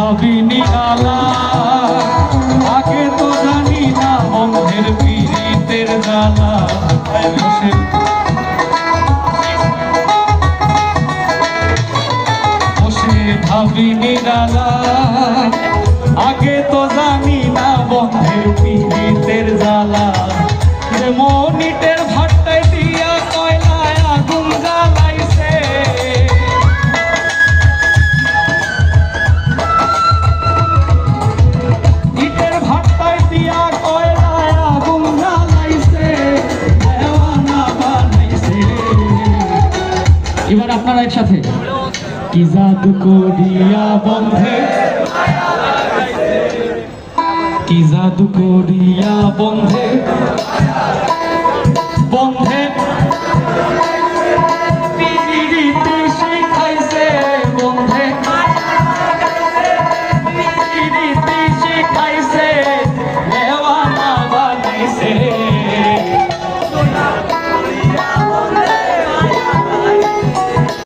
ভাবিনি আলা আগে তো জানি না বন্ধের পীড়িতের জ্বালা বসে ভাবিনি আলা আগে তো জানি না বন্ধের পীড়িতের জ্বালা মনিটের ভাট্টায় দিয়া কয়লায় আগুন জ্বালাইছে ইটের ভাট্টায় দিয়া কয়লায় আগুন জ্বালাইছে দেওয়ানা বানাইছে। এবার আপনারা একসাথে কি জাদু করিয়া বন্ধে কি জাদু করিয়া বন্ধে